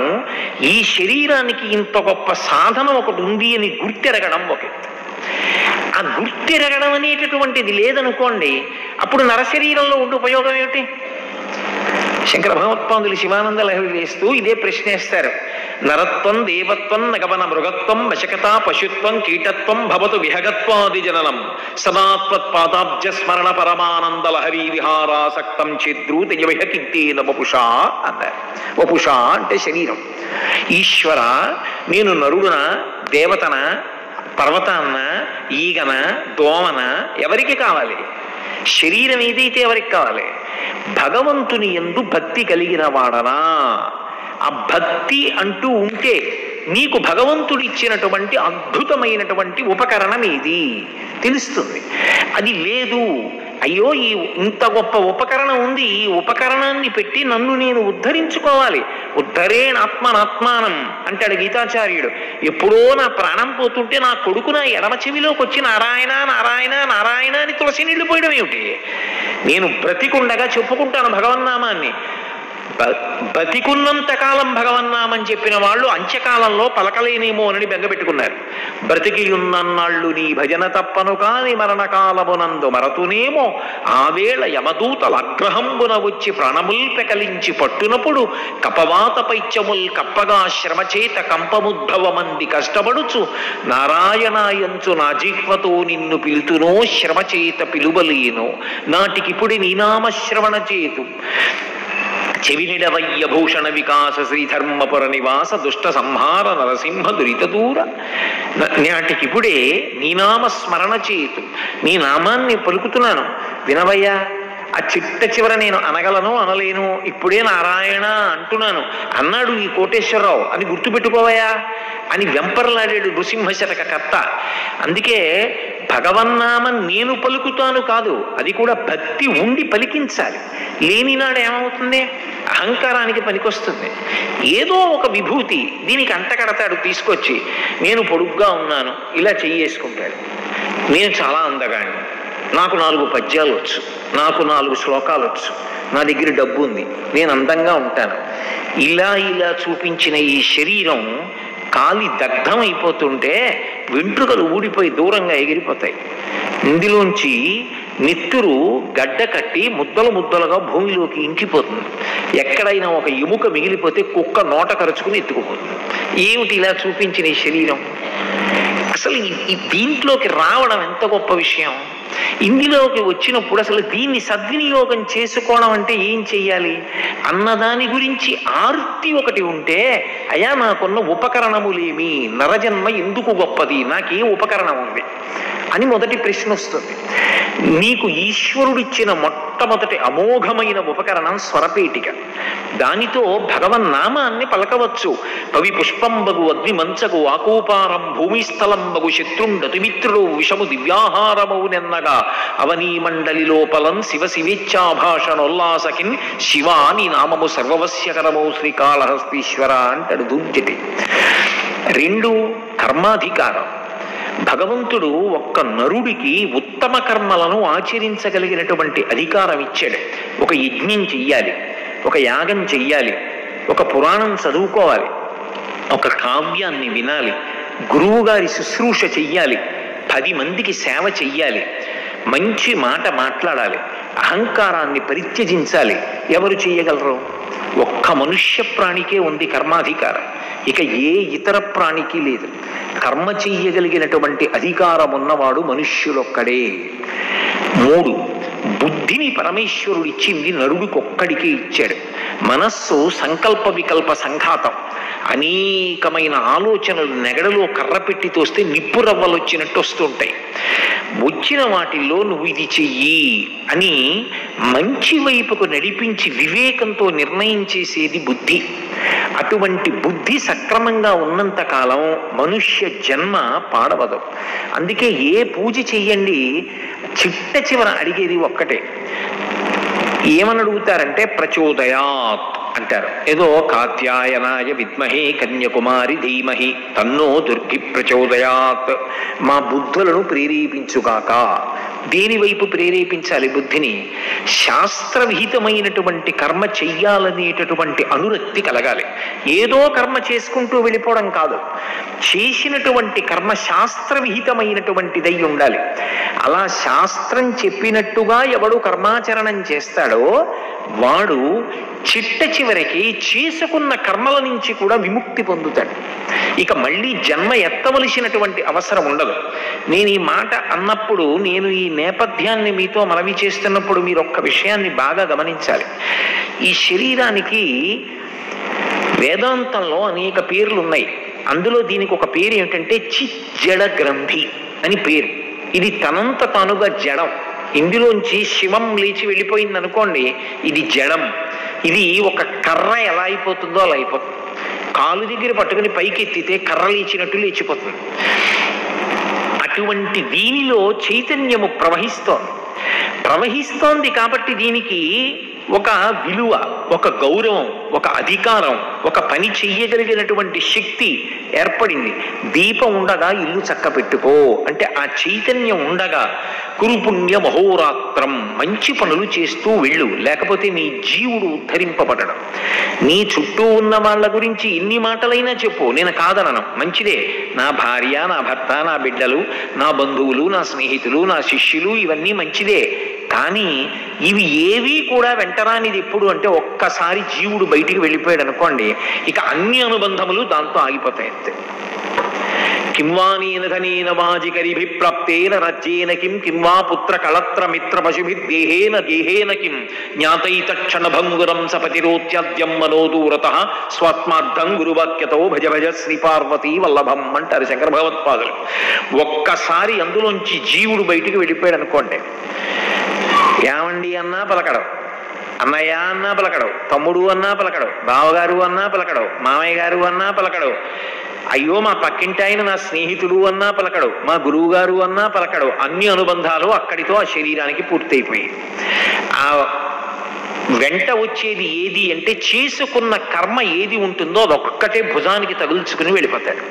ఈ శరీరానికి ఇంత గొప్ప సాధన ఒకటి ఉంది అని గుర్తెరగడం ఒక ఎత్తు. ఆ గుర్తెరగడం అనేటటువంటిది లేదనుకోండి, అప్పుడు నరశరీరంలో ఉండే ఉపయోగం ఏమిటి? శంకర భగవత్పాదులు శివానంద లహరి వేస్తూ ఇదే ప్రశ్నేస్తారు. నరత్వం దేవత్వం నగవన మృగత్వం వశకతా పశుత్వం కీటత్వం భవతు విహగత్వాది జననం సదాత్వత్పాదాబ్జ స్మరణ పరమానంద లహరి విహారాసక్తం చేద్రూ తెజవిహకింతేన వపుషా అన్నారు. వపుషా అంటే శరీరం. ఈశ్వర, నేను నరుడున దేవతన పర్వతాన్న ఈగన దోమన ఎవరికి కావాలి? శరీరం ఏదైతే ఎవరికి కావాలి? భగవంతుని యందు భక్తి కలిగిన వాడనా? ఆ భక్తి అంటూ ఉంటే నీకు భగవంతుడు ఇచ్చినటువంటి అద్భుతమైనటువంటి ఉపకరణం ఇది. తెలుస్తుంది. అది లేదు, అయ్యో ఈ ఇంత గొప్ప ఉపకరణం ఉంది, ఈ ఉపకరణాన్ని పెట్టి నన్ను నేను ఉద్ధరించుకోవాలి. ఉద్ధరేణాత్మనాత్మానం అంటాడు గీతాచార్యుడు. ఎప్పుడో నా ప్రాణం పోతుంటే నా కొడుకు నా ఎడమ చెవిలోకి వచ్చి నారాయణ నారాయణ నారాయణ అని తులసి నీళ్లు పోయడం ఏమిటి? నేను బ్రతికుండగా చెప్పుకుంటాను భగవన్నామాన్ని. బతికున్నంత కాలం భగవన్నామని చెప్పిన వాళ్ళు అంత్యకాలంలో పలకలేనేమో అని బెంగపెట్టుకున్నారు. బ్రతికి ఉన్నన్నాళ్ళు నీ భజన తప్పను కాని మరణకాలమునందు మరతునేమో ఆవేళ యమదూతల అగ్రహంబున వచ్చి ప్రాణముల్ పెకలించి పట్టునప్పుడు కపవాత పైత్యముల్ కప్పగా శ్రమచేత కంపముద్భవమంది కష్టపడుచు నారాయణాయంచు నా జిహ్వతో నిన్ను పిలుతునో శ్రమచేత పిలువలేనో నాటికిపుడి నీ నామశ్రవణ చేతు చెవినిడవయ్య భూషణ వికాస శ్రీధర్మపుర నివాస దుష్ట సంహార నరసింహ దురిత దూర. నాటికిప్పుడే నీ నామ స్మరణ చేతు, నీ నామాన్ని పలుకుతున్నాను వినవయ్యా. ఆ చిట్ట చివర నేను అనగలను అనలేను, ఇప్పుడే నారాయణ అంటున్నాను అన్నాడు ఈ కోటేశ్వరరావు అని గుర్తుపెట్టుకోవయా అని వెంపర్లాడాడు నృసింహశతక కర్త. అందుకే భగవన్నామం నేను పలుకుతాను కాదు, అది కూడా భక్తి ఉండి పలికించాలి. లేనినాడు ఏమవుతుంది? అహంకారానికి పనికొస్తుంది. ఏదో ఒక విభూతి దీనికి అంటకడతాడు తీసుకొచ్చి. నేను పొడుగ్గా ఉన్నాను, ఇలా చెయ్యేసుకుంటాడు. నేను చాలా అందగాడిని, నాకు 4 పద్యాలు వచ్చు, నాకు 4 శ్లోకాలు వచ్చు, నా దగ్గర డబ్బు ఉంది, నేను అందంగా ఉంటాను. ఇలా ఇలా చూపించిన ఈ శరీరం కాలి దగ్ధం అయిపోతుంటే వెంట్రుకలు ఊడిపోయి దూరంగా ఎగిరిపోతాయి. ఇందులోంచి నెత్తురు గడ్డ కట్టి ముద్దలు ముద్దలుగా భూమిలోకి ఇంకిపోతుంది. ఎక్కడైనా ఒక ఎముక మిగిలిపోతే కుక్క నోట కరుచుకుని ఎత్తుకుపోతుంది. ఏమిటి ఇలా చూపించిన ఈ శరీరం? అసలు ఈ దీంట్లోకి రావడం ఎంత గొప్ప విషయం. ఇందులోకి వచ్చినప్పుడు అసలు దీన్ని సద్వినియోగం చేసుకోవడం అంటే ఏం చెయ్యాలి అన్నదాని గురించి ఆర్తి ఒకటి ఉంటే, అయా నాకున్న ఉపకరణములేమి, నరజన్మ ఎందుకు గొప్పది, నాకే ఉపకరణం ఉంది అని మొదటి ప్రశ్న వస్తుంది. నీకు ఈశ్వరుడిచ్చిన మొట్టమొదటి అమోఘమైన ఉపకరణం స్వరపేటిక. దానితో భగవన్నామాన్ని పలకవచ్చు. కవి పుష్పంబగు అగ్ని మంచగు ఆకూపారం భూమిస్థలంబగు శత్రుండతిమిత్రుడు విషము దివ్యాహారమౌ నెన్నగా అవనీ మండలి లోపలం శివ శివేచ్ఛాభాషణోల్లాసకిన్ శివాని నామము సర్వవస్యకరమౌ శ్రీకాళహస్తీశ్వర అంటాడు దుర్జటి. 2 కర్మాధికారం. భగవంతుడు ఒక్క నరుడికి ఉత్తమ కర్మలను ఆచరించగలిగినటువంటి అధికారం ఇచ్చాడు. ఒక యజ్ఞం చెయ్యాలి, ఒక యాగం చెయ్యాలి, ఒక పురాణం చదువుకోవాలి, ఒక కావ్యాన్ని వినాలి, గురువు గారి శుశ్రూష చెయ్యాలి, 10 మందికి సేవ చెయ్యాలి, మంచి మాట మాట్లాడాలి, అహంకారాన్ని పరిత్యజించాలి. ఎవరు చెయ్యగలరు? ఒక్క మనుష్య ప్రాణికే ఉంది కర్మాధికారం. ఇక ఏ ఇతర ప్రాణికి లేదు. కర్మ చెయ్యగలిగినటువంటి అధికారం ఉన్నవాడు మనుష్యులొక్కడే. 3 బుద్ధిని పరమేశ్వరుడు ఇచ్చింది నరుడికొక్కడికే ఇచ్చాడు. మనస్సు సంకల్ప వికల్ప సంఘాతం. అనేకమైన ఆలోచనలు నెగడలో కర్ర పెట్టి తోస్తే నిప్పు రవ్వలు వచ్చినట్టు వస్తుంటాయి. వచ్చిన వాటిల్లో నువ్వు ఇది చెయ్యి అని మంచి వైపుకు నడిపించి వివేకంతో నిర్ణయం చేసేది బుద్ధి. అటువంటి బుద్ధి సక్రమంగా ఉన్నంత కాలం మనుష్య జన్మ పాడవదు. అందుకే ఏ పూజ చెయ్యండి చిట్ట చివర అడిగేది ఒక్కటే. ఏమని అడుగుతారంటే ప్రచోదయాత్ అంటారు. ఏదో కాత్యాయనాయ విద్మహే కన్యాకుమారి ధీమహి తన్నో దుర్గి ప్రచోదయాత్, మా బుద్ధులను ప్రేరేపించుగాక. దేని వైపు ప్రేరేపించాలి బుద్ధిని? శాస్త్రవిహితమైనటువంటి కర్మ చెయ్యాలనేటటువంటి అనురక్తి కలగాలి. ఏదో కర్మ చేసుకుంటూ వెళ్ళిపోవడం కాదు, చేసినటువంటి కర్మ శాస్త్రవిహితమైనటువంటిదై ఉండాలి. అలా శాస్త్రం చెప్పినట్టుగా ఎవడు కర్మాచరణం చేస్తాడో వాడు చిట్ట చివరికి చేసుకున్న కర్మల నుంచి కూడా విముక్తి పొందుతాడు. ఇక మళ్ళీ జన్మ ఎత్తవలసినటువంటి అవసరం ఉండదు. నేను ఈ మాట అన్నప్పుడు, నేను ఈ నేపథ్యాన్ని మీతో మనవి చేస్తున్నప్పుడు మీరు ఒక్క విషయాన్ని బాగా గమనించాలి. ఈ శరీరానికి వేదాంతంలో అనేక పేర్లు ఉన్నాయి. అందులో దీనికి ఒక పేరు ఏమిటంటే చిజ్జడ గ్రంథి అని పేరు. ఇది తనంత తానుగా జడం. ఇందులోంచి శివం లేచి వెళ్ళిపోయింది అనుకోండి, ఇది జడం. ఇది ఒక కర్ర ఎలా అయిపోతుందో అలా అయిపోతుంది. కాలు దగ్గర పట్టుకుని పైకి ఎత్తితే కర్ర లేచినట్టు లేచిపోతుంది. అటువంటి దీనిలో చైతన్యము ప్రవహిస్తోంది కాబట్టి దీనికి ఒక విలువ, ఒక గౌరవం, ఒక అధికారం, ఒక పని చెయ్యగలిగినటువంటి శక్తి ఏర్పడింది. దీపం ఉండగా ఇల్లు చక్కబెట్టుకో అంటే ఆ చైతన్యం ఉండగా కురుపుణ్య మహోరాత్రం మంచి పనులు చేస్తూ వెళ్ళు, లేకపోతే నీ జీవుడు ఉద్ధరింపబడడం. నీ చుట్టూ ఉన్న వాళ్ళ గురించి ఇన్ని మాటలైనా చెప్పు, నేను కాదనను, మంచిదే. నా భార్య, నా భర్త, నా బిడ్డలు, నా బంధువులు, నా స్నేహితులు, నా శిష్యులు, ఇవన్నీ మంచిదే. కానీ ఇవి ఏవి కూడా వెంటరానిది ఎప్పుడు అంటే ఒక్కసారి జీవుడు బయటికి వెళ్ళిపోయాడు అనుకోండి, ఇక అన్ని అనుబంధములు దాంతో ఆగిపోతాయి అంతే. కింవానేన ధనేన వాజికరిభి ప్రాప్తేన రజ్యేన కింవా పుత్ర కళత్ర మిత్ర పశుభిర్దేహేన గేహేన కిం జ్ఞాతైతక్షణ భంగురం సపతిరోత్యద్యం మనోదూరత స్వాత్మార్థం గురువాక్యతో భజ భజ శ్రీ పార్వతీ వల్లభం అంటారు శంకర భగవత్పాదులు. ఒక్కసారి అందులోంచి జీవుడు బయటికి వెళ్ళిపోయాడు అనుకోండి, ఏమండి అన్నా పలకడం, అన్నయ్య అన్నా పలకడం, తమ్ముడు అన్నా పలకడం, బావగారు అన్నా పలకడం, మామయ్య గారు అన్నా పలకడం, అయ్యో మా పక్కింటి ఆయన నా స్నేహితుడు అన్నా పలకడు, మా గురువు గారు అన్నా పలకడు. అన్ని అనుబంధాలు అక్కడితో ఆ శరీరానికి పూర్తయిపోయాయి. ఆ వెంట వచ్చేది ఏది అంటే చేసుకున్న కర్మ ఏది ఉంటుందో అదొక్కటే భుజానికి తగుల్చుకుని వెళ్ళిపోతాడు.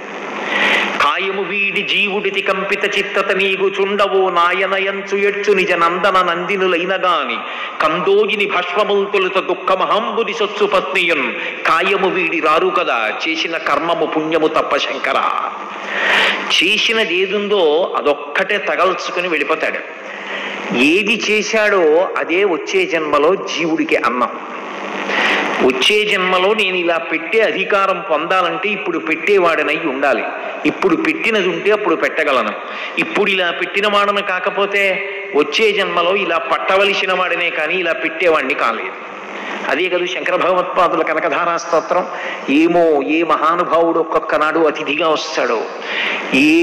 కాయము వీడి జీవుడితి కంపిత చిత్తత నీగు చుండవో నాయనయంచు ఎడ్చు నిజ నందన నందినులైన గాని కందోగిని భస్వముల్తులత దుఃఖమహంబుని సొచ్చు పత్నియున్ కాయము వీడి రారు కదా చేసిన కర్మము పుణ్యము తప్ప శంకర. చేసినది ఏదుందో అదొక్కటే తగల్చుకుని వెళ్ళిపోతాడు. ఏది చేశాడో అదే వచ్చే జన్మలో జీవుడికి అన్నం. వచ్చే జన్మలో నేను ఇలా పెట్టే అధికారం పొందాలంటే ఇప్పుడు పెట్టేవాడనై ఉండాలి. ఇప్పుడు పెట్టినది ఉంటే అప్పుడు పెట్టగలను. ఇప్పుడు ఇలా పెట్టిన వాడను కాకపోతే వచ్చే జన్మలో ఇలా పట్టవలసిన వాడినే కానీ ఇలా పెట్టేవాడిని కాలేదు. అదే కదా శంకర భగవత్పాదుల కనకధారా స్తోత్రం. ఏమో ఏ మహానుభావుడు ఒక్కొక్క నాడు అతిథిగా వస్తాడో, ఏ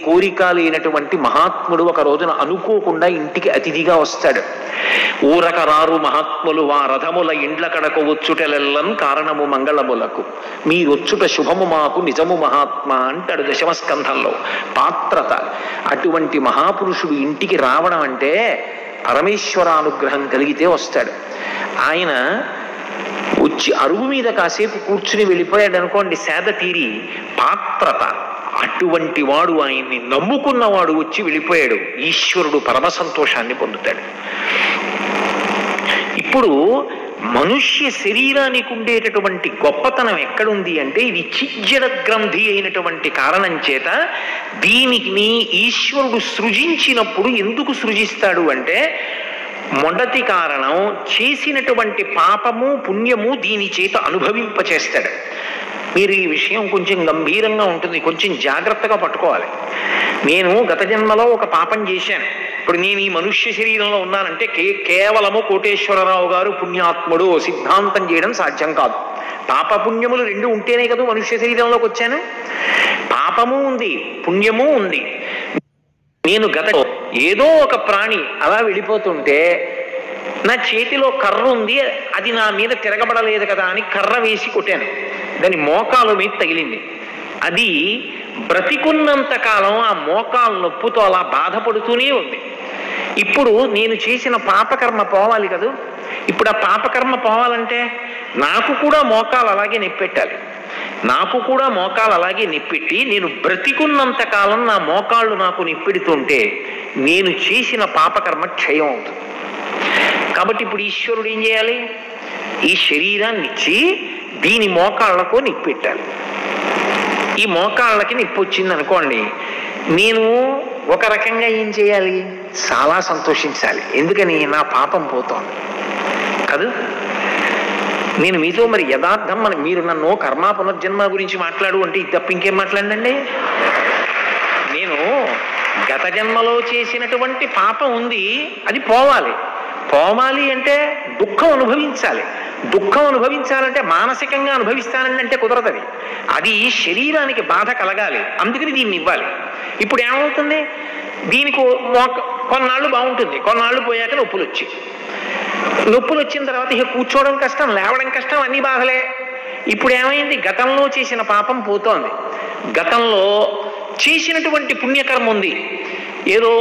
కోరిక లేనటువంటి మహాత్ముడు ఒక రోజున అనుకోకుండా ఇంటికి అతిథిగా వస్తాడు. ఊరకరారు మహాత్ములు వా రథముల ఇండ్ల కడకు వచ్చుటెలెల్లన్ కారణము మంగళములకు మీరొచ్చుట శుభము మాకు నిజము మహాత్మ అంటాడు దశమస్కంధంలో. పాత్రత. అటువంటి మహాపురుషుడు ఇంటికి రావడం అంటే పరమేశ్వరానుగ్రహం కలిగితే వస్తాడు. ఆయన వచ్చి అరుగు మీద కాసేపు కూర్చుని వెళ్ళిపోయాడు అనుకోండి, సేద తీరి. పాత్రత. అటువంటి వాడు, ఆయన్ని నమ్ముకున్నవాడు వచ్చి వెళ్ళిపోయాడు, ఈశ్వరుడు పరమ సంతోషాన్ని పొందుతాడు. ఇప్పుడు మనుష్య శరీరానికి ఉండేటటువంటి గొప్పతనం ఎక్కడుంది అంటే ఇది చిజ్జడ గ్రంథి అయినటువంటి కారణం చేత దీనికి ఈశ్వరుడు సృజించినప్పుడు ఎందుకు సృజిస్తాడు అంటే మొదటి కారణం చేసినటువంటి పాపము పుణ్యము దీని చేత అనుభవింపచేస్తాడు. మీరు ఈ విషయం కొంచెం గంభీరంగా ఉంటుంది, కొంచెం జాగ్రత్తగా పట్టుకోవాలి. నేను గత జన్మలో ఒక పాపం చేశాను, ఇప్పుడు నేను ఈ మనుష్య శరీరంలో ఉన్నానంటే కేవలము కోటేశ్వరరావు గారు పుణ్యాత్ముడు సిద్ధాంతం చేయడం సాధ్యం కాదు. పాపపుణ్యములు రెండు ఉంటేనే కదా మనుష్య శరీరంలోకి వచ్చాను. పాపము ఉంది, పుణ్యము ఉంది. నేను ఏదో ఒక ప్రాణి అలా వెళ్ళిపోతుంటే నా చేతిలో కర్ర ఉంది, అది నా మీద తిరగబడలేదు కదా అని కర్ర వేసి కొట్టాను, దాని మోకాలు మీద తగిలింది. అది బ్రతికున్నంత కాలం ఆ మోకాలు నొప్పుతో అలా బాధపడుతూనే ఉంది. ఇప్పుడు నేను చేసిన పాపకర్మ పోవాలి కదా. ఇప్పుడు ఆ పాపకర్మ పోవాలంటే నాకు కూడా మోకాలు అలాగే నొప్పెట్టాలి. నాకు కూడా మోకాలు అలాగే నొప్పెట్టి నేను బ్రతికున్నంత కాలం నా మోకాళ్ళు నాకు నొప్పెడుతుంటే నేను చేసిన పాపకర్మ క్షయం అవుతుంది. కాబట్టి ఇప్పుడు ఈశ్వరుడు ఏం చేయాలి? ఈ శరీరాన్ని ఇచ్చి దీని మోకాళ్లకు నిప్పెట్టాలి. ఈ మోకాళ్ళకి నిప్పు వచ్చింది అనుకోండి, నేను ఒక రకంగా ఏం చేయాలి? చాలా సంతోషించాలి. ఎందుకని? నా పాపం పోతోంది కాదు. నేను మీతో మరి యథార్థం మీరు నన్ను కర్మ పునర్జన్మ గురించి మాట్లాడు అంటే ఇది తప్ప ఇంకేం మాట్లాడండి. నేను గత జన్మలో చేసినటువంటి పాపం ఉంది, అది పోవాలి. పోవాలి అంటే దుఃఖం అనుభవించాలి. దుఃఖం అనుభవించాలంటే మానసికంగా అనుభవిస్తానండి అంటే కుదరదు. అది శరీరానికి బాధ కలగాలి, అందుకని దీన్ని ఇవ్వాలి. ఇప్పుడు ఏమవుతుంది? దీనికి కొన్నాళ్ళు బాగుంటుంది, కొన్నాళ్ళు పోయాక నొప్పులు వచ్చిన తర్వాత ఇక కూర్చోవడం కష్టం, లేవడం కష్టం, అన్ని బాధలే. ఇప్పుడు ఏమైంది? గతంలో చేసిన పాపం పోతోంది. గతంలో చేసినటువంటి పుణ్యకర్మ ఉంది. ఏదో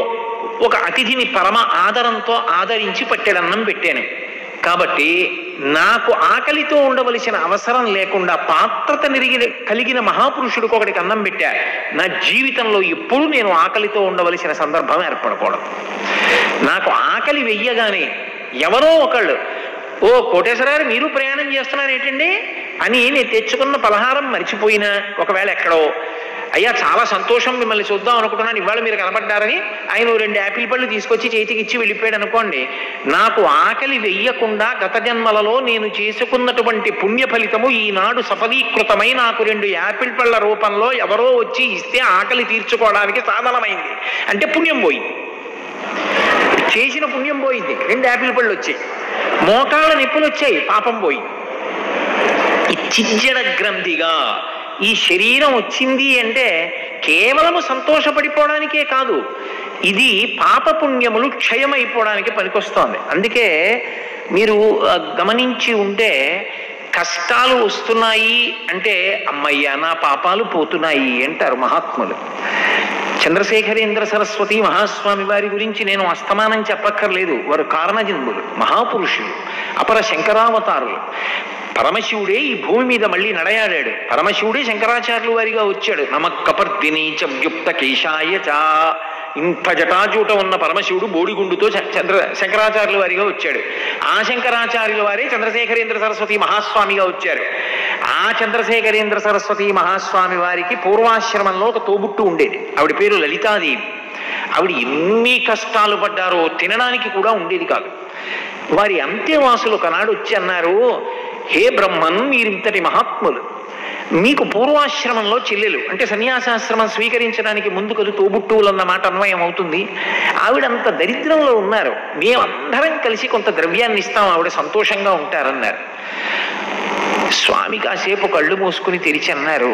ఒక అతిథిని పరమ ఆదరంతో ఆదరించి పట్టెడన్నం పెట్టాను కాబట్టి నాకు ఆకలితో ఉండవలసిన అవసరం లేకుండా పాత్రత కలిగిన మహాపురుషుడికి ఒకటికి అన్నం పెట్టా. నా జీవితంలో ఎప్పుడూ నేను ఆకలితో ఉండవలసిన సందర్భం ఏర్పడకూడదు. నాకు ఆకలి వెయ్యగానే ఎవరో ఒకళ్ళు, ఓ కోటేశ్వరారు మీరు ప్రయాణం చేస్తున్నారు ఏంటండి అని నేను తెచ్చుకున్న పలహారం మర్చిపోయినా, ఒకవేళ ఎక్కడో అయ్యా చాలా సంతోషం మిమ్మల్ని చూద్దాం అనుకుంటున్నాను ఇవాళ మీరు కనపడ్డారని ఆయన 2 యాపిల్ పళ్ళు తీసుకొచ్చి చేతికి ఇచ్చి వెళ్ళిపోయాడు అనుకోండి, నాకు ఆకలి వెయ్యకుండా గత జన్మలలో నేను చేసుకున్నటువంటి పుణ్య ఫలితము ఈనాడు సఫలీకృతమై నాకు 2 యాపిల్ పళ్ళ రూపంలో ఎవరో వచ్చి ఇస్తే ఆకలి తీర్చుకోవడానికి సాధనమైంది. అంటే పుణ్యం పోయింది, చేసిన పుణ్యం పోయింది. 2 యాపిల్ పళ్ళు వచ్చాయి, మోకాళ్ళ నొప్పులు వచ్చాయి, పాపం పోయింది. ఈ చిజ్జడ గ్రంథిగా ఈ శరీరం వచ్చింది అంటే కేవలము సంతోషపడిపోవడానికే కాదు, ఇది పాపపుణ్యములు క్షయమైపోవడానికి పనికొస్తోంది. అందుకే మీరు గమనించి ఉంటే కష్టాలు వస్తున్నాయి అంటే అమ్మయ్య నా పాపాలు పోతున్నాయి అంటారు మహాత్ములు. చంద్రశేఖరేంద్ర సరస్వతి మహాస్వామి వారి గురించి నేను అస్తమానం చెప్పక్కర్లేదు. వారు కారణజన్ములు, మహాపురుషులు, అపర శంకరావతారులు. పరమశివుడే ఈ భూమి మీద మళ్ళీ నడయాడాడు. పరమశివుడే శంకరాచార్యుల వారిగా వచ్చాడు. నమక్కపర్దిని చవ్యుక్త కేశాయ చ, ఇంత జటాజూట ఉన్న పరమశివుడు బోడిగుండుతో శంకరాచార్యుల వారిగా వచ్చాడు. ఆ శంకరాచార్యుల వారే చంద్రశేఖరేంద్ర సరస్వతి మహాస్వామిగా వచ్చారు. ఆ చంద్రశేఖరేంద్ర సరస్వతి మహాస్వామి వారికి పూర్వాశ్రమంలో ఒక తోబుట్టు ఉండేది. ఆవిడ పేరు లలితాదేవి. ఆవిడ ఎన్ని కష్టాలు పడ్డారో తినడానికి కూడా ఉండేది కాదు. వారి అంత్యవాసులు ఒకనాడు వచ్చి అన్నారు, హే బ్రహ్మన్ మీరింతటి మహాత్ములు, మీకు పూర్వాశ్రమంలో చెల్లెలు అంటే సన్యాసాశ్రమం స్వీకరించడానికి ముందుకు తోబుట్టువులు అన్న మాట అన్వయం అవుతుంది. ఆవిడంత దరిద్రంలో ఉన్నారు, మేమందరం కలిసి కొంత ద్రవ్యాన్ని ఇస్తాం, ఆవిడ సంతోషంగా ఉంటారన్నారు. స్వామి కాసేపు కళ్ళు మూసుకుని తెరిచి అన్నారు,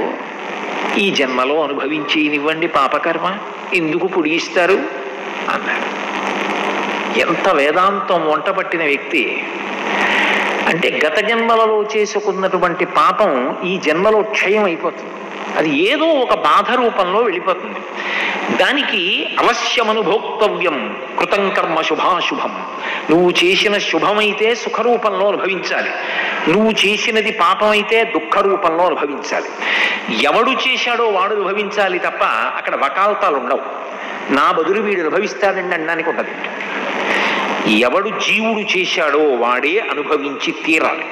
ఈ జన్మలో అనుభవించేనివ్వండి పాపకర్మ, ఎందుకు పొడిగిస్తారు అన్నారు. ఎంత వేదాంతం వంట పట్టిన వ్యక్తి అంటే గత జన్మలలో చేసుకున్నటువంటి పాపం ఈ జన్మలో క్షయం అయిపోతుంది. అది ఏదో ఒక బాధ రూపంలో వెళ్ళిపోతుంది. దానికి అవశ్యమనుభోక్తవ్యం కృతం కర్మ శుభాశుభం. నువ్వు చేసిన శుభమైతే సుఖరూపంలో అనుభవించాలి, నువ్వు చేసినది పాపమైతే దుఃఖ రూపంలో అనుభవించాలి. ఎవడు చేశాడో వాడు అనుభవించాలి తప్ప అక్కడ వకాల్తాలు ఉండవు. నా బదులు వీడు అనుభవిస్తాడండి అనడానికి ఉండదు. ఎవడు జీవుడు చేశాడో వాడే అనుభవించి తీరాలి.